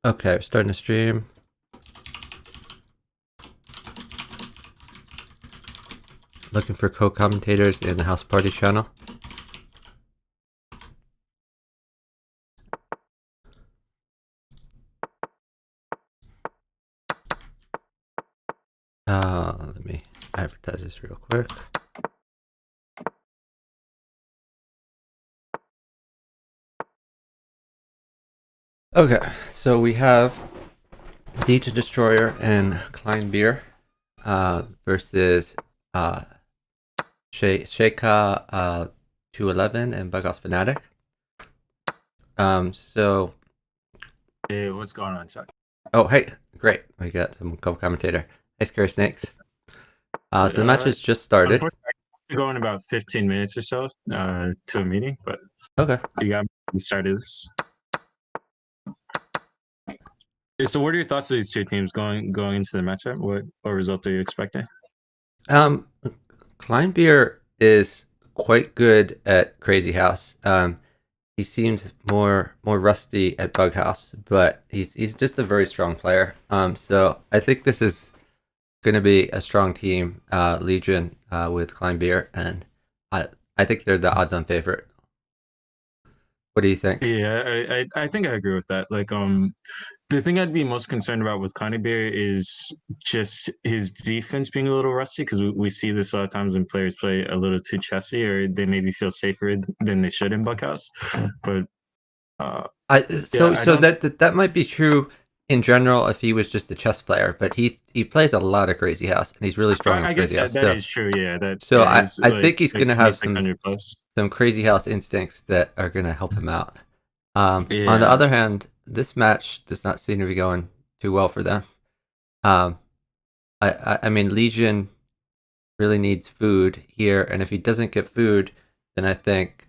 Okay, we're starting to stream. Looking for co-commentators in the House Party channel. Let me advertise this real quick. Okay, so we have LegionDestroyer and kleinebeer versus shayka211 and bughousefanatic. So Hey, what's going on, Chuck? oh hey, great, we got some co-commentator. Hey, Scary Snakes. So the match has just started. I have to go in about 15 minutes or so to a meeting, but Okay. you got me started this. So what are your thoughts of these two teams going into the matchup? What result are you expecting? Kleinebeer is quite good at Crazy House. He seems more rusty at Bug House, but he's just a very strong player. So I think this is going to be a strong team, Legion with Kleinebeer, and I think they're the odds-on favorite. What do you think? Yeah, I think I agree with that. Like, the thing I'd be most concerned about with kleinebeer is just his defense being a little rusty, because we see this a lot of times when players play a little too chessy, or they maybe feel safer than they should in Buckhouse. But that might be true in general if he was just a chess player, but he plays a lot of Crazy House and he's really strong in Crazy House. That is true. Yeah, I think he's going to have some plus. some Crazy House instincts that are going to help him out. On the Yeah. other hand, this match does not seem to be going too well for them. I mean, Legion really needs food here, and if he doesn't get food, then I think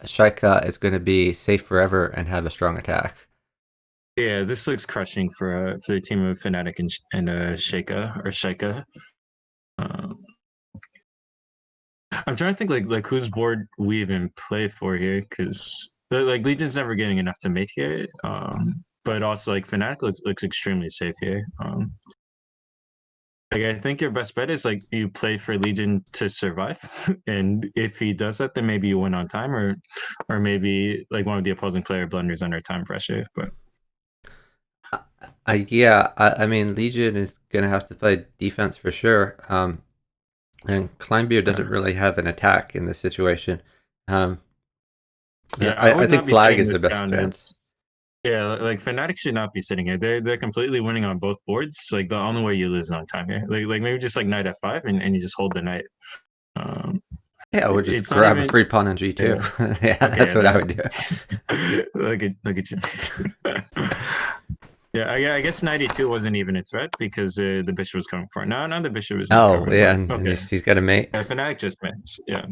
Shayka is going to be safe forever and have a strong attack. Yeah, this looks crushing for the team of Fnatic and Shayka. I'm trying to think like whose board we even play for here, because like Legion's never getting enough to mate here. But also like Fnatic looks extremely safe here. Like I think your best bet is like you play for Legion to survive, and if he does that, then maybe you win on time, or maybe like one of the opposing player blunders under time pressure. But I mean, Legion is gonna have to play defense for sure. And kleinebeer doesn't really have an attack in this situation. Yeah, I think Flag is the best chance. Yeah, like Fnatic should not be sitting here. They're completely winning on both boards. Like the only way you lose is on time here. Like maybe just like knight f5 and you just hold the knight. Yeah, or just grab a free pawn on g2. Yeah, yeah, okay, that's what I would do. Look at you. Yeah, I guess 92 wasn't even a threat because the bishop was coming for it. No, the bishop is not coming. Yeah, and he's got a mate. Yeah, Fnatic just mates. Yeah.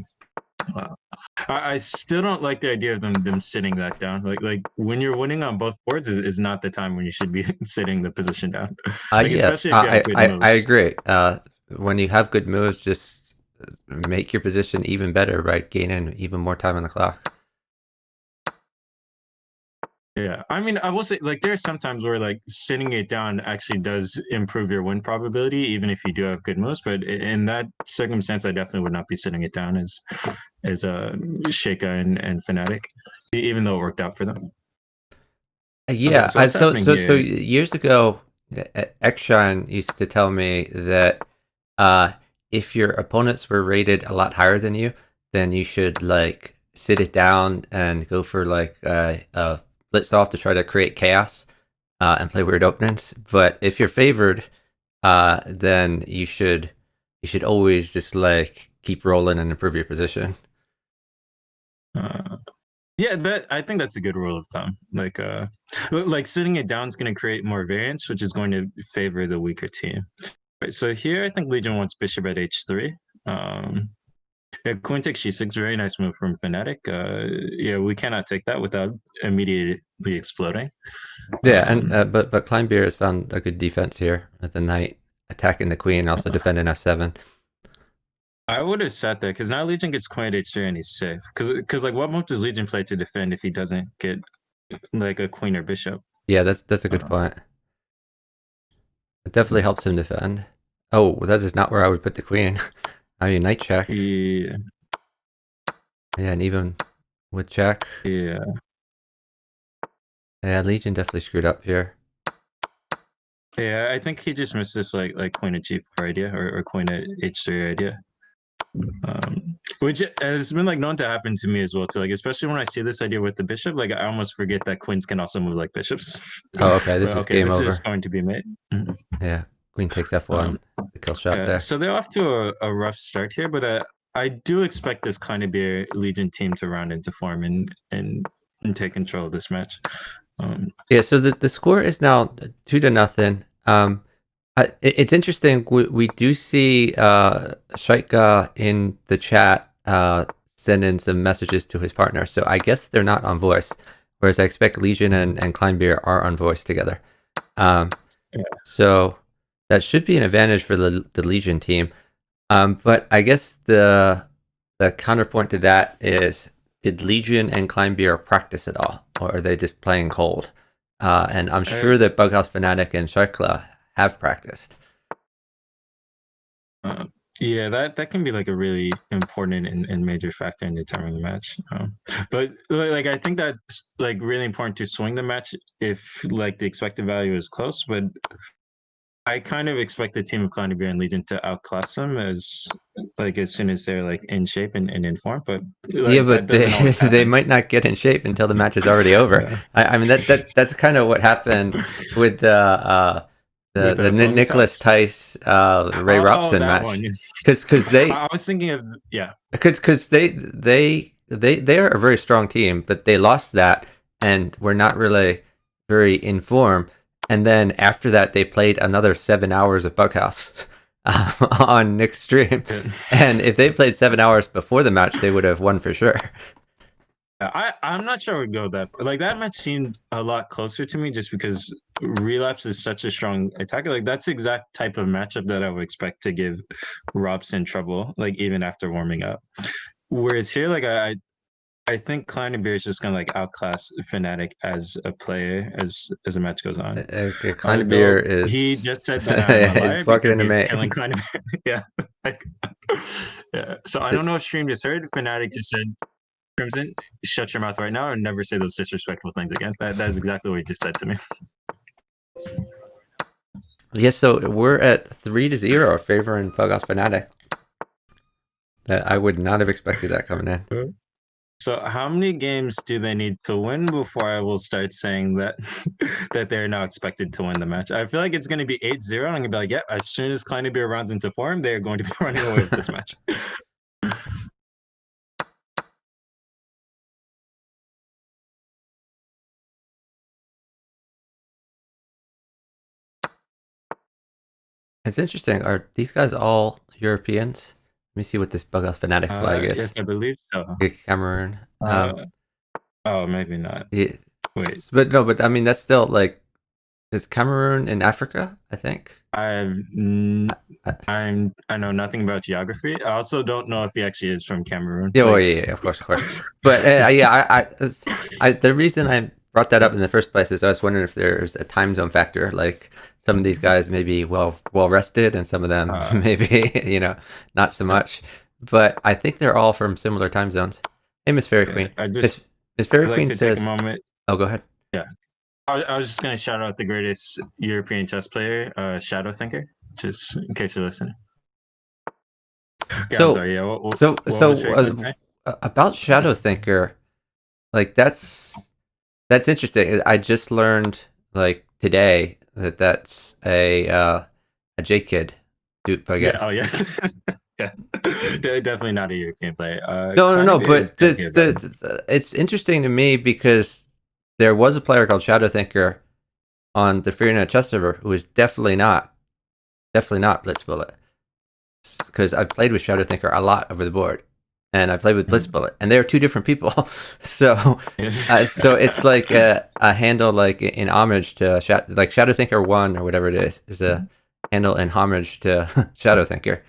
I still don't like the idea of them sitting that down. Like when you're winning on both boards is not the time when you should be sitting the position down. Like, yeah, especially if you have good moves. I agree. When you have good moves, just make your position even better by gaining even more time on the clock. Yeah, I mean, I will say, like, there are some times where, like, sitting it down actually does improve your win probability, even if you do have good moves. But in that circumstance, I definitely would not be sitting it down as Shayka and Fnatic, even though it worked out for them. Yeah, okay, so years ago, Xshine used to tell me that if your opponents were rated a lot higher than you, then you should like sit it down and go for like a blitz off to try to create chaos and play weird openings. But if you're favored, then you should always just like keep rolling and improve your position. Yeah, I think that's a good rule of thumb. Like sitting it down is going to create more variance, which is going to favor the weaker team. Right, so here I think Legion wants bishop at h3. Yeah, queen takes g6, very nice move from Fnatic. Yeah, we cannot take that without immediately exploding. Yeah, and but kleinebeer has found a good defense here with the knight attacking the queen, also defending f7. I would have sat there because now Legion gets queen at h3 and he's safe. Because like what move does Legion play to defend if he doesn't get like a queen or bishop? Yeah, that's a good point. It definitely helps him defend. Oh, that is not where I would put the queen. I mean, knight check. Yeah. Yeah, and even with check. Yeah. Yeah, Legion definitely screwed up here. Yeah, I think he just missed this like queen at g4 idea or queen at h3 idea. Which has been like known to happen to me as well too. Like especially when I see this idea with the bishop, like I almost forget that queens can also move like bishops. Oh, okay, this Well, is okay, game this is over. going to be made. Yeah, queen takes f1, the kill shot Yeah, there. so they're off to a rough start here, but I do expect this kleinebeer Legion team to round into form and take control of this match. Yeah, so the score is now 2-0. It's interesting. We do see Shayka in the chat send in some messages to his partner. So I guess they're not on voice, whereas I expect Legion and kleinebeer are on voice together. Yeah. So that should be an advantage for the Legion team. But I guess the counterpoint to that is, did Legion and kleinebeer practice at all, or are they just playing cold? And I'm sure that bughousefanatic and shayka211 have practiced. Yeah, that can be like a really important and major factor in determining the match. But like I think that's like really important to swing the match if like the expected value is close. But I kind of expect the team of kleinebeer and Legion to outclass them as soon as they're like in shape and in form. But like Yeah, that but doesn't always they happen. might not get in shape until the match is already over. Yeah. I mean that's kind of what happened with With the the floating Nicholas tops. Tice Ray Oh, Robson that match, one. because I was thinking of yeah. they are a very strong team, but they lost that and were not really very in form. And then after that, they played another 7 hours of Bughouse on Nick's stream. And if they played 7 hours before the match, they would have won for sure. I'm not sure I would go that far. Like that match seemed a lot closer to me just because Relapse is such a strong attacker. Like that's the exact type of matchup that I would expect to give Robson trouble, like even after warming up. Whereas here, like I think kleinebeer is just gonna like outclass Fnatic as a player as the match goes on. kleinebeer Though he is just said that I'm a is liar fucking because into he's me. killing kleinebeer. Yeah. Like, yeah. So I don't know if stream just heard. Fnatic just said Crimson, shut your mouth right now and never say those disrespectful things again. That is exactly what he just said to me. Yes, so we're at 3-0 favoring bughousefanatic. That I would not have expected that coming in. So how many games do they need to win before I will start saying that that they're now expected to win the match? I feel like it's going to be 8-0. And I'm going to be like, yeah, as soon as kleinebeer rounds into form, they're going to be running away with this match. It's interesting. Are these guys all Europeans? Let me see what this bughousefanatic flag is. Yes, I believe so. Cameroon. Oh, maybe not. Yeah, Wait. but no, but I mean that's still like, is Cameroon in Africa? I think. I know nothing about geography. I also don't know if he actually is from Cameroon. Yeah, oh, Like, yeah, of course. But yeah, the reason I brought that up in the first place is I was wondering if there's a time zone factor. Like some of these guys may be well rested, and some of them maybe not so much. But I think they're all from similar time zones. Hey, Miss Fairy Queen. Miss Fairy I'd Queen like to says, take a moment. "Oh, go ahead." Yeah, I was just gonna shout out the greatest European chess player, Shadow Thinker, just in case you're listening. Yeah, I'm sorry. Yeah, what was Fairy Queen saying? About Shadow Thinker, like that's interesting. I just learned like today that that's a J Kid dupe, I guess. Yeah. Oh yeah. Yeah. Definitely not a European player. No. But the it's interesting to me because there was a player called Shadow Thinker on the FreeNet chess server who was definitely not Blitz Bullet, because I've played with Shadow Thinker a lot over the board, and I played with Blitz Bullet, and they are two different people. So it's like a handle like in homage to Shadow Thinker 1 or whatever it is a handle in homage to Shadow Thinker.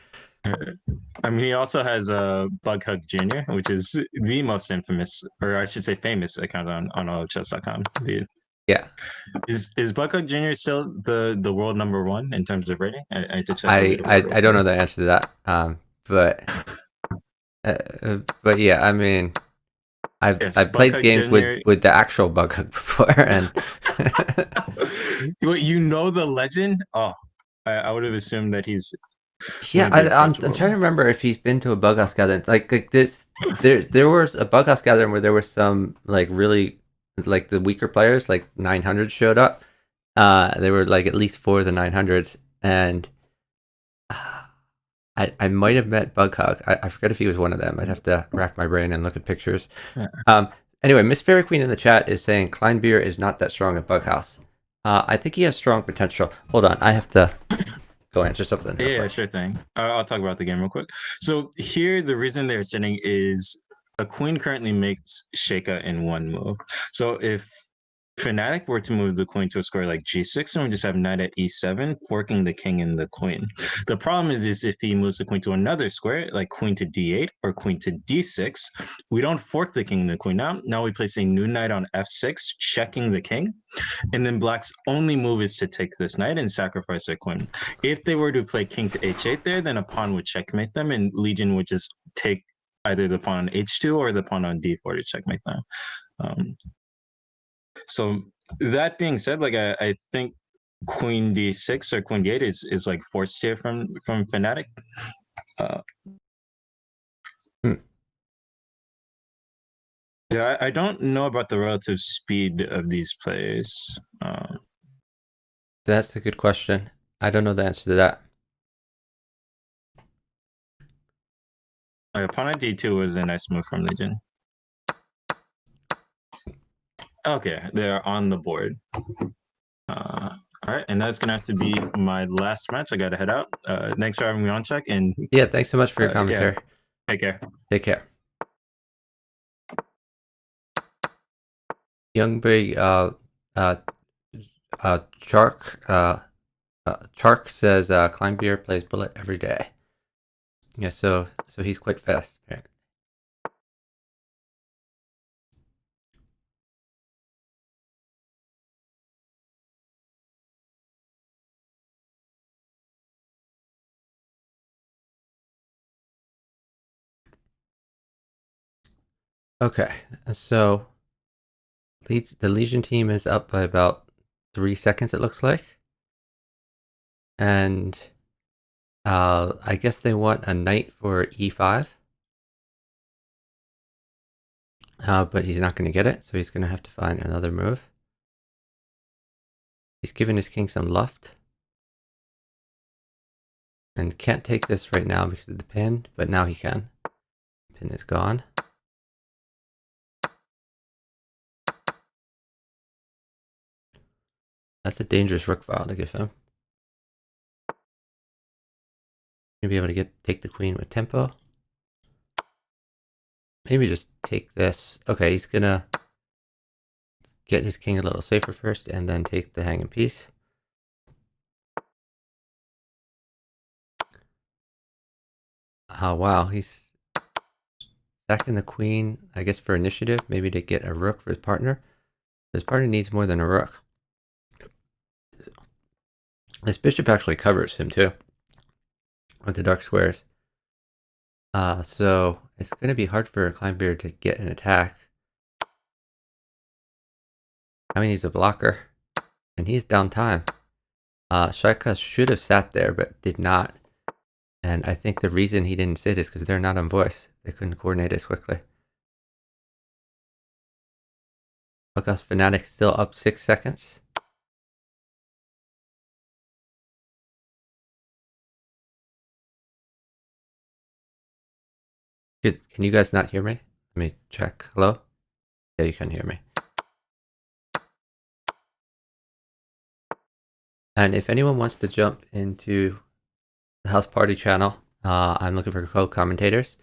I mean, he also has a Bug Hug Jr., which is the most infamous, or I should say famous account on allchess.com. Yeah. Is Buckhook Jr. still the world #1 in terms of rating? I had to check the leaderboard real I don't quick. know the answer to that. But yeah, I mean, Yes, I've played Buckhook games Jr. with the actual bug hook before, and You know the legend? Oh, I would have assumed that he's yeah, gonna be I'm approachable. trying to remember if he's been to a bug house gathering. Like this, there was a bug house gathering where there was some like really like the weaker players, like 900 showed up. There were like at least four of the 900s, and I might have met Bughug. I forget if he was one of them. I'd have to rack my brain and look at pictures. Yeah. Um, anyway, Miss Fairy Queen in the chat is saying Kleinbeer is not that strong at Bughouse. I think he has strong potential. Hold on, I have to go answer something real Yeah, quick. sure thing. I'll talk about the game real quick. So here, the reason they're sitting is a queen currently makes shayka in one move. So if Fnatic were to move the queen to a square like g6, and we just have knight at e7, forking the king and the queen. The problem is if he moves the queen to another square, like queen to d8 or queen to d6, we don't fork the king and the queen now. Now we place a new knight on f6, checking the king. And then black's only move is to take this knight and sacrifice their queen. If they were to play king to h8 there, then a pawn would checkmate them, and Legion would just take either the pawn on h2 or the pawn on d4 to checkmate them. So that being said, like I think queen d6 or queen d8 is like forced here from Fnatic. Hmm. Yeah, I don't know about the relative speed of these plays. That's a good question. I don't know the answer to that. Pawn on d2 was a nice move from Legion. Okay, they're on the board. All right, and that's gonna have to be my last match. I gotta head out. Thanks for having me on, Chuck, and Yeah, thanks so much for your yeah, commentary. take care. Take care. Youngberg, Chark, Chark says Kleinbeer plays Bullet every day. Yeah, so he's quite fast. Right. Okay, so the Legion team is up by about 3 seconds, it looks like. And I guess they want a knight for e5. But he's not going to get it, so he's going to have to find another move. He's given his king some luft. And can't take this right now because of the pin, but now he can. Pin is gone. That's a dangerous rook file to give him. You'll be able to take the queen with tempo. Maybe just take this. Okay, he's gonna get his king a little safer first and then take the hanging piece. Oh wow, he's stacking the queen, I guess for initiative, maybe to get a rook for his partner. His partner needs more than a rook. This bishop actually covers him too with the dark squares. So it's going to be hard for Kleinbeer to get an attack. Now he needs a blocker, and he's down time. Shayka should have sat there, but did not. And I think the reason he didn't sit is because they're not on voice. They couldn't coordinate as quickly. bughousefanatic still up 6 seconds. Good. Can you guys not hear me? Let me check. Hello? Yeah, you can hear me. And if anyone wants to jump into the House Party channel, I'm looking for co-commentators.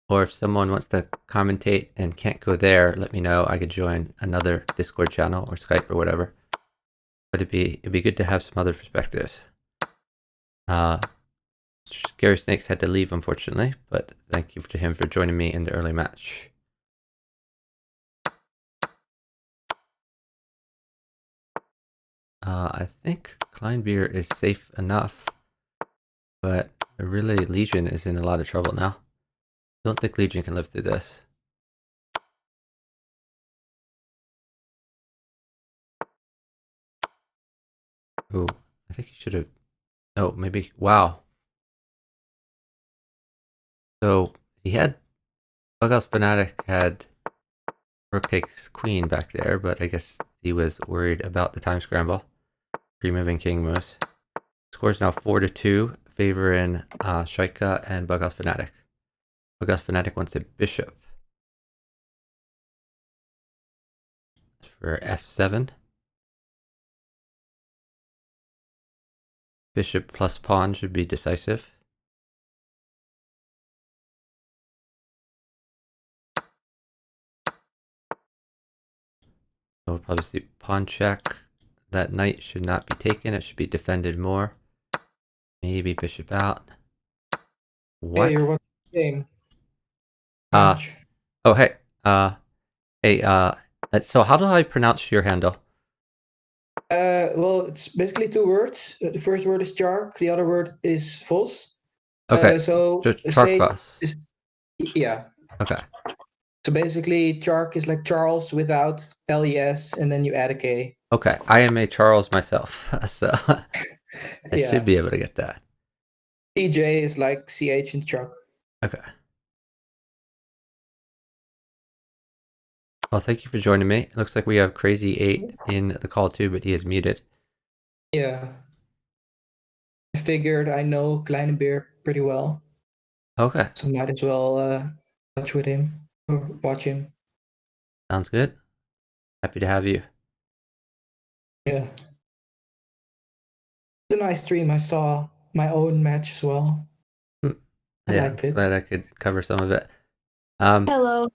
Or if someone wants to commentate and can't go there, let me know. I could join another Discord channel or Skype or whatever. But it'd be good to have some other perspectives. Scary Snakes had to leave, unfortunately, but thank you to him for joining me in the early match. I think kleinebeer is safe enough, but really Legion is in a lot of trouble now. Don't think Legion can live through this. Ooh, I think he should have... Oh, maybe... Wow. So, he had... bughousefanatic had rook takes queen back there, but I guess he was worried about the time scramble. Pre-moving king moves. Score's now 4-2, favoring Shayka and bughousefanatic. Bughousefanatic wants a bishop. For f7. Bishop plus pawn should be decisive. We'll probably see pawn check. That knight should not be taken. It should be defended more. Maybe bishop out. What? Hey, you're watching the game. Oh, hey. So how do I pronounce your handle? Well, it's basically two words. The first word is chark, the other word is vos. Okay, So chark vos. Yeah. Okay. So basically, chark is like Charles without les, and then you add a k. Okay, I am a Charles myself, so I should be able to get that. TJ is like ch in chuck. Okay. Well, thank you for joining me. It looks like we have Crazy 8 in the call too, but he is muted. Yeah. I figured I know Kleinebeer pretty well. Okay. So might as well touch with him or watch him. Sounds good. Happy to have you. Yeah. It's a nice stream. I saw my own match as well. I liked it. Glad I could cover some of it. Hello.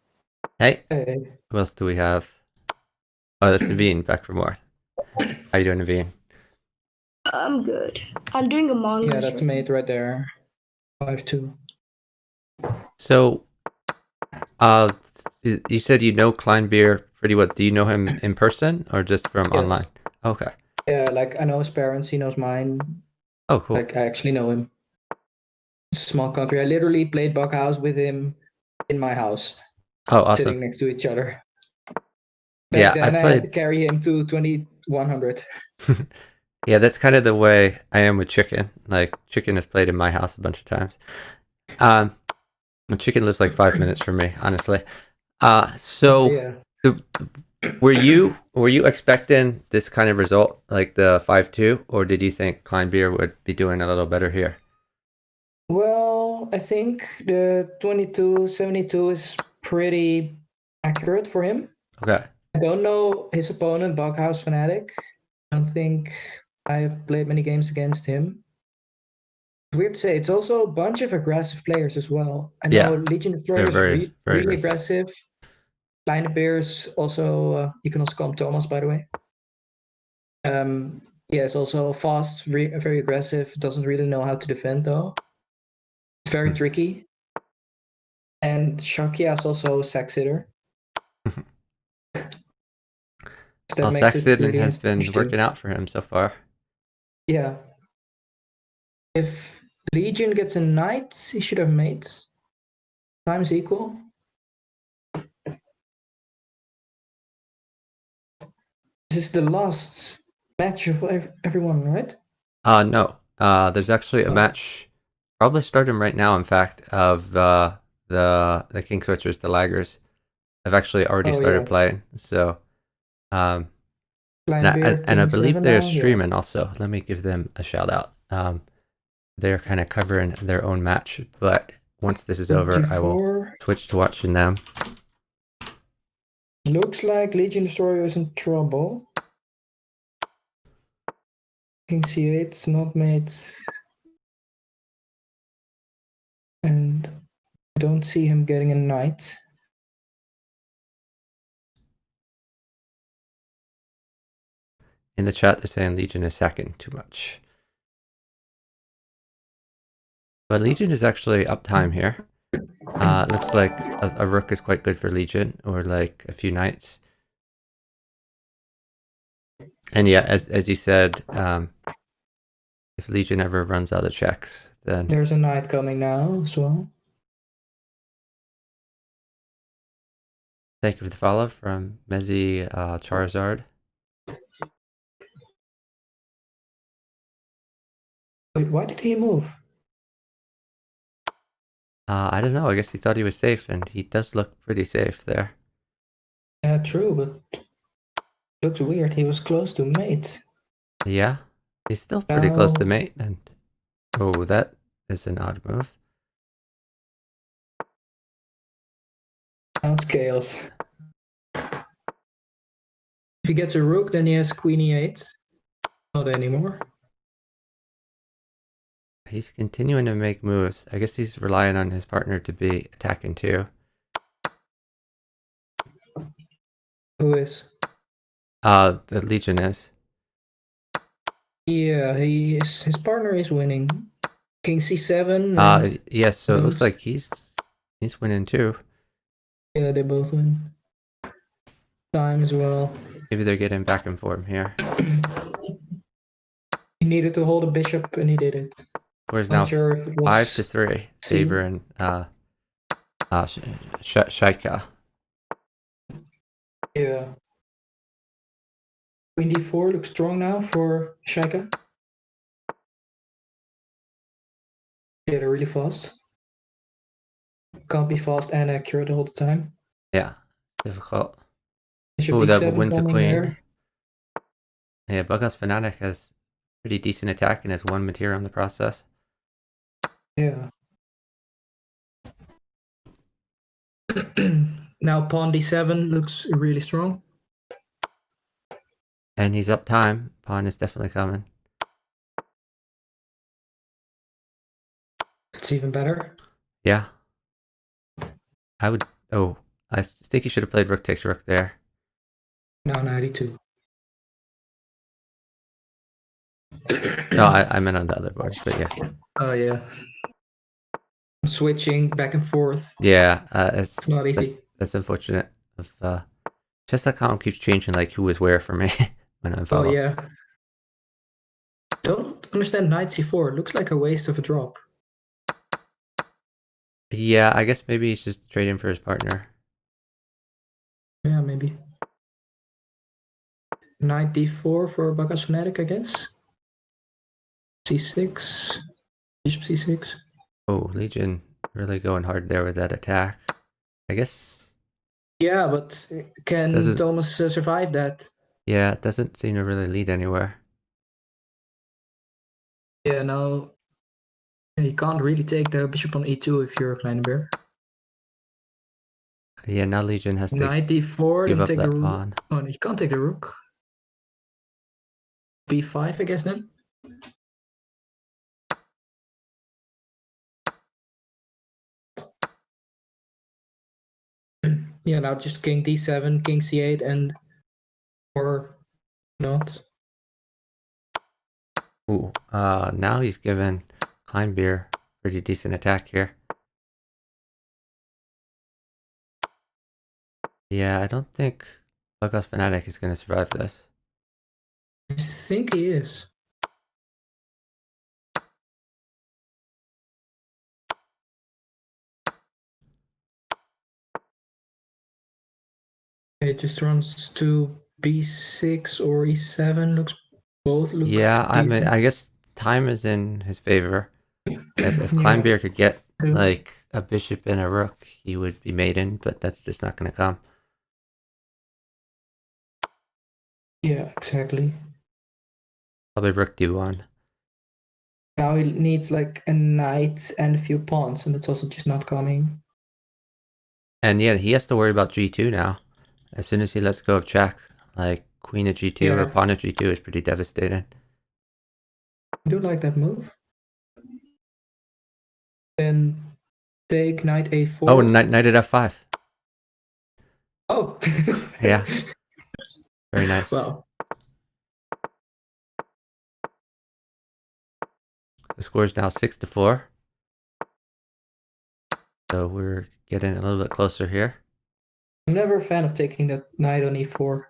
Hey. Hey. Who else do we have? Oh, that's Naveen, back for more. How you doing, Naveen? I'm good. I'm doing Among Us. Yeah, that's mate right there. 5-2. So, you said you know Kleinebeer pretty well. Do you know him in person or just from online? Okay. Yeah, like I know his parents. He knows mine. Oh, cool. Like I actually know him. It's a small country. I literally played Bughouse with him in my house. Oh, awesome. Sitting next to each other. Back then, I had to carry him to 2100. Yeah, that's kind of the way I am with Chicken. Like, Chicken has played in my house a bunch of times. Chicken lives like 5 minutes from me, honestly. Were you expecting this kind of result, like the 5-2, or did you think Kleinebeer would be doing a little better here? Well, I think the 22-72 is pretty accurate for him. Okay. I don't know his opponent, bughousefanatic. I don't think I've played many games against him. It's weird to say. It's also a bunch of aggressive players as well. I know LegionDestroyer is really aggressive. Kleinebeer's also, you can also call him Thomas, by the way. It's also fast, very aggressive. Doesn't really know how to defend though. It's very tricky. And Shakia is also a sax hitter. Well, sax hitting has been working out for him so far. Yeah. If Legion gets a knight, he should have mates. Times equal. This is the last match of everyone, right? No. There's actually a match, probably starting right now, in fact, of the King Switchers, the laggers. I've actually already started playing, so and I believe they're streaming also. Let me give them a shout out. They're kind of covering their own match, but once this is over, G4. I will switch to watching them. Looks like LegionDestroyer is in trouble. King C8's not made, and I don't see him getting a knight. In the chat, they're saying Legion is sacking too much. But Legion is actually up time here. Looks like a rook is quite good for Legion, or like a few knights. And yeah, as you said, if Legion ever runs out of checks, then there's a knight coming now as well. thank you for the follow from Mezzy Charizard. Wait, why did he move? I don't know. I guess he thought he was safe, and he does look pretty safe there. Yeah, true, but looks weird. He was close to mate. Yeah, he's still pretty close to mate. And oh, that is an odd move. Now it's chaos. If he gets a rook, then he has queen e8. Not anymore. He's continuing to make moves. I guess he's relying on his partner to be attacking too. Who is? The Legion is. Yeah, his partner is winning. King c7. Yes. So it looks like he's winning too. Yeah, they both win. Time as well. Maybe they're getting back and forth here. He needed to hold a bishop, and he did it. Whereas now Sure if it was 5-3 favoring Shayka. Yeah. Queen d4 looks strong now for Shayka. Yeah, they're really fast. Can't be fast and accurate all the time. Yeah, difficult. Oh, that wins the queen. There. Yeah, bughousefanatic has pretty decent attack and has one material in the process. Yeah. Now pawn d7 looks really strong. And he's up time. Pawn is definitely coming. It's even better. Yeah. I would... Oh, I think you should have played rook takes rook there. No, 92. No, I meant on the other board, but yeah. Oh, yeah. I'm switching back and forth. Yeah, It's not easy. That's unfortunate. Chess.com keeps changing like who is where for me when I'm following. Oh, yeah. Don't understand knight c4. It looks like a waste of a drop. Yeah, I guess maybe he's just trading for his partner. Yeah, maybe. Knight d4 for bughousefanatic, I guess. c6. Bishop c6. Oh, Legion really going hard there with that attack. I guess. Yeah, but can Thomas survive that? Yeah, it doesn't seem to really lead anywhere. Yeah, now you can't really take the bishop on e2 if you're a kleinebeer. Yeah, now Legion has to Knight d4, give then up take that the pawn. Oh, no, you can't take the rook. b5, I guess then. Yeah, now just king d7, king c8, and or not. Ooh, now he's given kleinebeer pretty decent attack here. Yeah, I don't think bughousefanatic is going to survive this. I think he is. It just runs to b6 or e7. Both look. Yeah, I mean, decent. I guess time is in his favor. If Yeah. kleinebeer could get like a bishop and a rook, he would be maiden, but that's just not going to come. Yeah, exactly. Probably rook d1. Now he needs like a knight and a few pawns, and it's also just not coming. And yeah, he has to worry about g2 now. As soon as he lets go of check, like queen at g2 or pawn at g2 is pretty devastating. I do like that move. Then take knight a4. Oh, knight at f5. Oh. Yeah. Very nice. Wow. The score is now 6-4. So we're getting a little bit closer here. I'm never a fan of taking that knight on e4.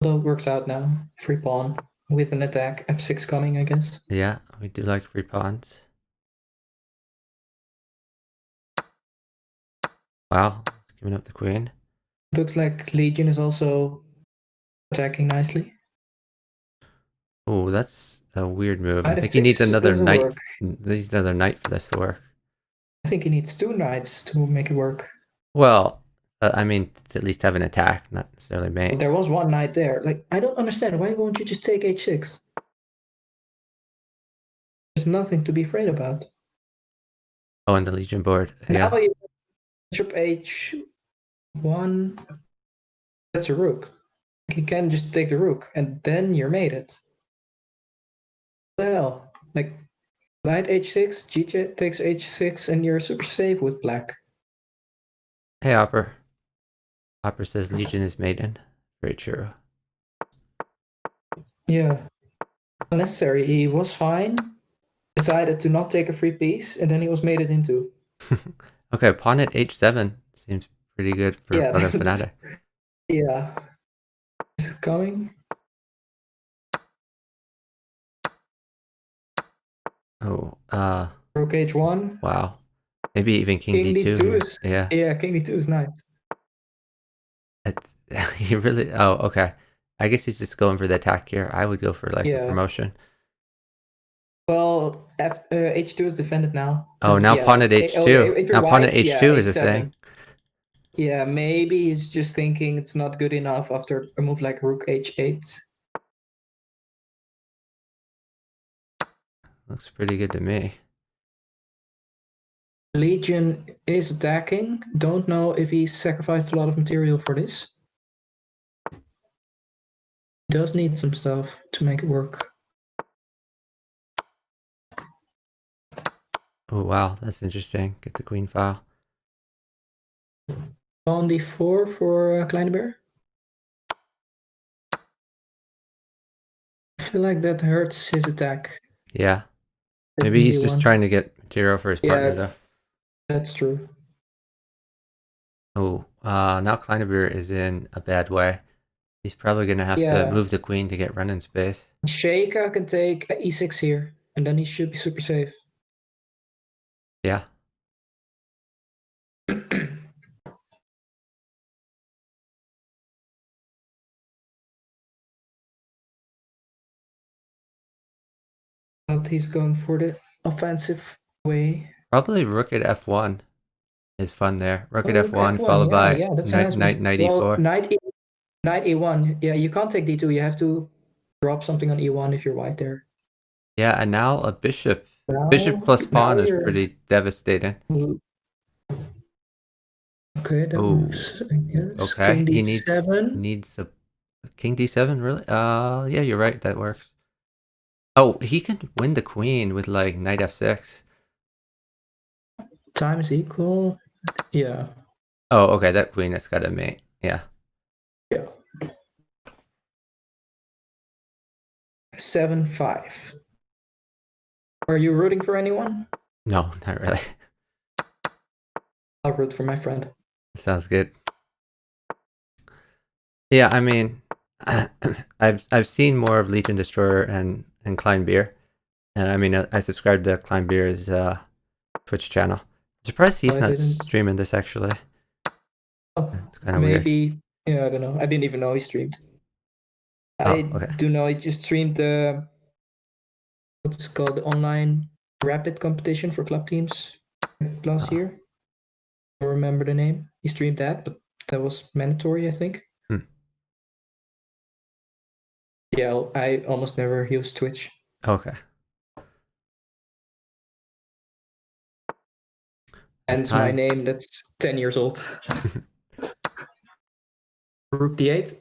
Although it works out now. Free pawn with an attack. F6 coming, I guess. Yeah, we do like free pawns. Wow, giving up the queen. Looks like Legion is also attacking nicely. Oh, that's a weird move. I Knight think he needs F6 another doesn't knight. work. He needs another knight for this to work. I think he needs 2 knights to make it work. Well, I mean, to at least have an attack, not necessarily mate. But there was 1 knight there. Like, I don't understand. Why won't you just take H6? There's nothing to be afraid about. Oh, and the Legion board. Now Yeah. you bishop H1. That's a rook. You can just take the rook, and then you're mated. What the hell? Like, knight H6, G takes H6, and you're super safe with black. Hey, Hopper. Hopper says Legion is maiden. Very true. Yeah. Unnecessary. He was fine. Decided to not take a free piece, and then he was mated into. Okay, pawn at H7 seems pretty good for Yeah, bughousefanatic. Yeah. Is it coming? Oh, Rook H1. wow. Maybe even King King D2 D2 here. is yeah, King D2 is nice. He really. Oh, okay. I guess he's just going for the attack here. I would go for like a promotion. Well, H2 is defended now. Oh, now pawn at H2. Now pawn at H2 is a thing. Yeah, maybe he's just thinking it's not good enough after a move like Rook H8. Looks pretty good to me. Legion is attacking. Don't know if he sacrificed a lot of material for this. Does need some stuff to make it work. Oh, wow. That's interesting. Get the queen file. Pawn D4 for kleinebeer. I feel like that hurts his attack. Yeah. Maybe he's just trying to get material for his partner, though. That's true. Oh, now kleinebeer is in a bad way. He's probably going to have to move the queen to get run-in space. Shayka can take E6 here, and then he should be super safe. Yeah. But he's going for the offensive way. Probably rook at F1 is fun there. Rook at F1 followed by knight E4. Well, knight E1. Yeah, you can't take D2. You have to drop something on E1 if you're white there. Yeah, and now a bishop. Bishop plus pawn is pretty devastating. Okay, that moves, I guess. Okay, King D7. he needs the King D7, really? Yeah, you're right, that works. Oh, he can win the queen with like knight F6. Time is equal. Yeah. Oh, okay, that queen has got a mate. Yeah. Yeah. 7-5. Are you rooting for anyone? No, not really. I'll root for my friend. Sounds good. Yeah, I mean, I've seen more of LegionDestroyer and kleinebeer, and I mean, I subscribe to kleinebeer's Twitch channel. I'm surprised he's not streaming this actually. Oh, it's kind of maybe weird. Yeah, I don't know. I didn't even know he streamed. I do know he just streamed the what's it called, the online rapid competition for club teams last year. I don't remember the name. He streamed that, but that was mandatory, I think. Yeah, I almost never use Twitch. Okay. And it's my name that's 10 years old. Rook D8.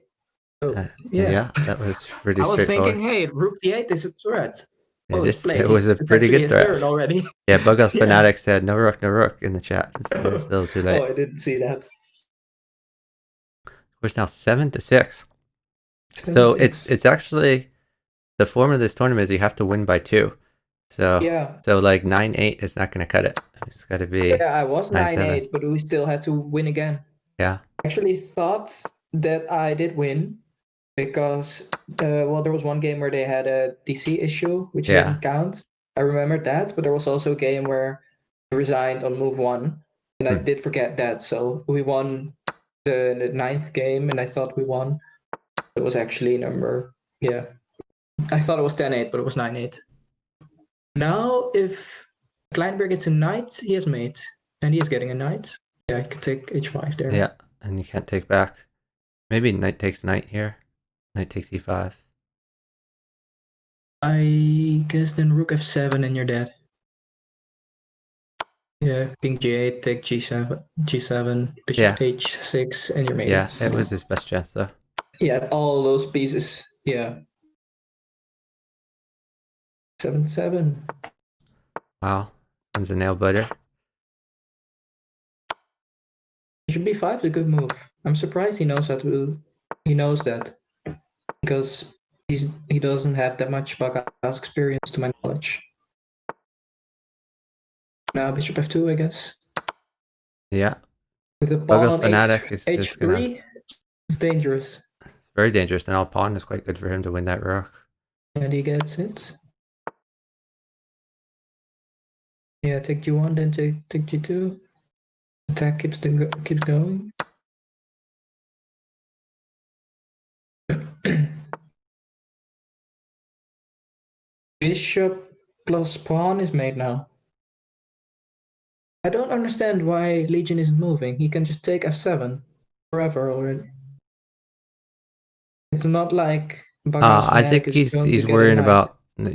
Oh, yeah, that was pretty straightforward. I was thinking, hey, Rook D8 is a threat. It was a pretty good threat already. Yeah, bughousefanatic said no rook in the chat. It's still too late. Oh, I didn't see that. We're now 7-6. So it's actually the form of this tournament is you have to win by 2. So so like 9-8 is not going to cut it. It's got to be. Yeah, I was 9-8, but we still had to win again. Yeah. I actually thought that I did win, because well, there was one game where they had a DC issue, which Yeah. didn't count. I remember that, but there was also a game where he resigned on move 1, and I did forget that. So we won the 9th game, and I thought we won. It was actually I thought it was 10-8, but it was 9-8. Now, if kleinebeer gets a knight, he has mate, and he is getting a knight. Yeah, he can take h5 there. Yeah, and you can't take back. Maybe knight takes knight here. Knight takes e5. I guess then rook f7 and you're dead. Yeah, king g8, take g7, bishop h6, and you're mate. Yeah, it was his best chance though. Yeah, all those pieces. Yeah. 7-7. Wow, comes a nail biter. Bishop b5 is a good move. I'm surprised he knows that, because he doesn't have that much bughouse experience to my knowledge. Now bishop f2, I guess. Yeah. With a pawn on bughousefanatic is h3, gonna... it's dangerous. It's very dangerous, and all pawn is quite good for him to win that rook. And he gets it. Yeah, take g1, then take g2. Attack keeps going. Bishop plus pawn is made now. I don't understand why Legion isn't moving. He can just take f7 forever already. It's not like I think he's worrying about not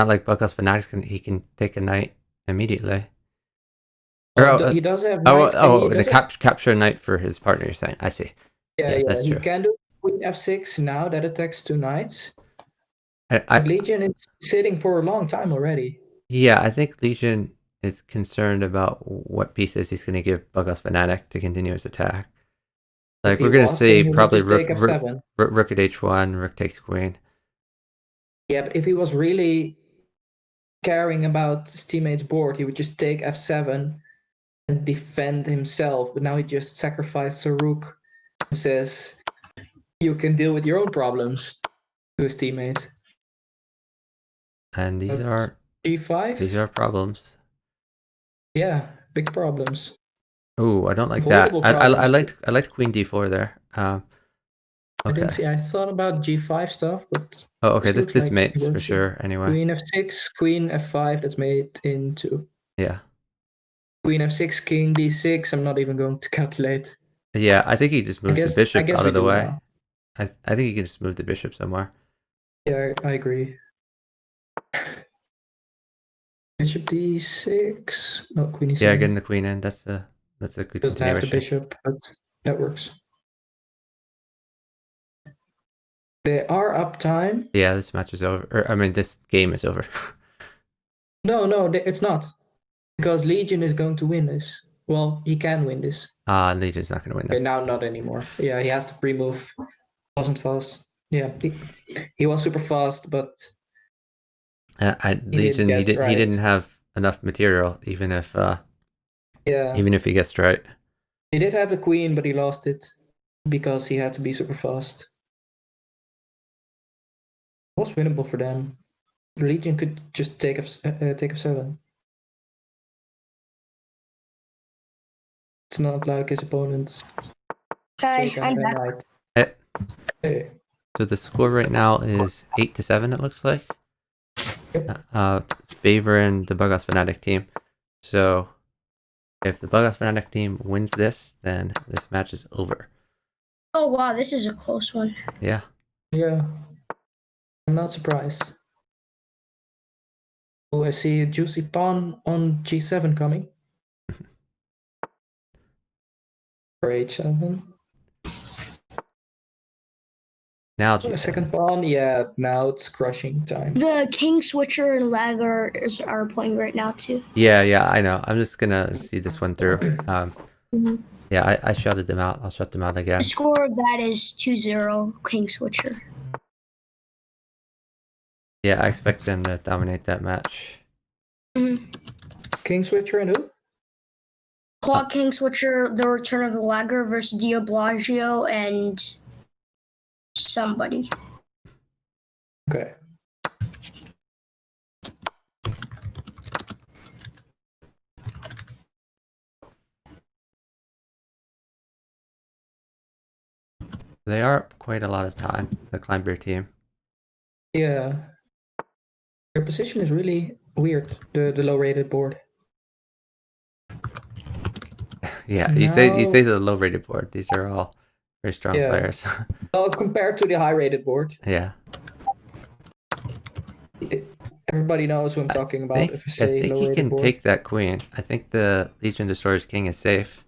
like bughousefanatic. He can take a knight immediately. He does have knight. Capture a knight for his partner. You're saying? I see. Yeah, that's true. He can do queen f6 now. That attacks 2 knights. But Legion is sitting for a long time already. Yeah, I think Legion is concerned about what pieces he's going to give bughousefanatic to continue his attack. Like, we're going to see probably rook at h1, rook takes queen. Yeah, but if he was really caring about his teammate's board, he would just take f7 and defend himself. But now he just sacrificed a rook and says, you can deal with your own problems, to his teammate. And these are g5. These are problems. Yeah, big problems. Oh, I don't like that. I liked queen d4 there. Okay. I thought about g5 stuff, but okay. This mates for sure. Anyway. Queen f6, queen f5. That's made in 2. Yeah. Queen f6, king d6. I'm not even going to calculate. Yeah, I think he just moves the bishop out of the way. I think he can just move the bishop somewhere. Yeah, I agree. Bishop d6. No, queen e7. Yeah, getting the queen in. That's a good continuation. Doesn't have the bishop, but that works. They are up time. Yeah, this match is over. This game is over. No, it's not. Because Legion is going to win this. Well, he can win this. Legion's not going to win this. Okay, now not anymore. Yeah, he has to pre-move. Wasn't fast. Yeah, he was super fast, but Legion he didn't have enough material, even if he guessed right. He did have the queen, but he lost it because he had to be super fast. It was winnable for them. Legion could just take f7. It's not like his opponent. Okay, I'm back. Hey. So the score right now is 8-7. It looks like. Favoring the bughousefanatic team. So if the bughousefanatic team wins this, then this match is over. Oh wow, this is a close one. Yeah. Yeah. I'm not surprised. Oh, I see a juicy pawn on g7 coming. For h7. Now g7. Second pawn, yeah, now it's crushing time. The king switcher and lag are playing right now too. Yeah, I know. I'm just gonna see this one through. Yeah, I shutted them out. I'll shut them out again. The score of that is 2-0 king switcher. Yeah, I expect them to dominate that match. King switcher and who? Clock king switcher, the return of the lagger versus Di Blasio and somebody. Okay. They are up quite a lot of time, the kleinebeer team. Yeah. Their position is really weird, the low rated board. Yeah, No. you say the low rated board. These are all very strong players. Well, compared to the high rated board. Yeah. Everybody knows what I'm talking about if I say low he rated can board. take that queen. I think the Legion Destroyer's king is safe.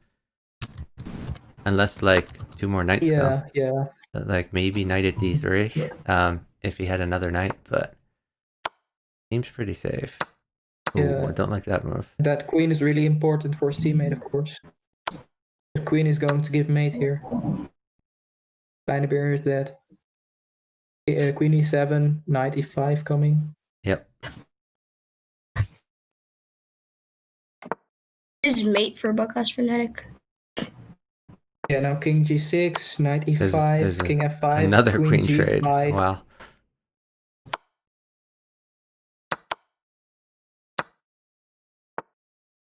Unless like 2 more knights come. Yeah. Like maybe knight at d3. If he had another knight, but seems pretty safe. Ooh, I don't like that move. That queen is really important for his teammate, of course. The queen is going to give mate here. Kleinebeer is dead. Queen e7, knight e5 coming. Yep. This is mate for bughousefanatic. Yeah, now king g6, knight e5, There's king f5, another queen g5. trade. Wow.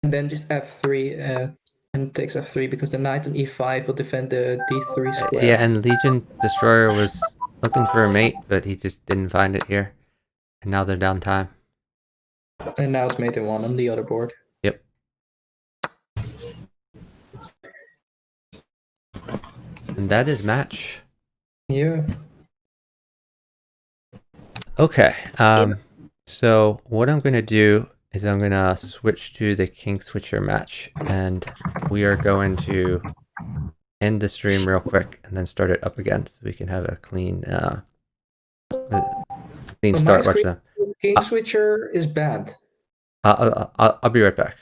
And then just f3 and takes f3 because the knight on e5 will defend the d3 square. Yeah, and Legion Destroyer was looking for a mate, but he just didn't find it here. And now they're down time. And now it's mate in 1 on the other board. Yep. And that is match. Yeah. Okay. So what I'm going to do is I'm going to switch to the King Switcher match, and we are going to end the stream real quick and then start it up again so we can have a clean start watching them. King Switcher is banned. I'll be right back.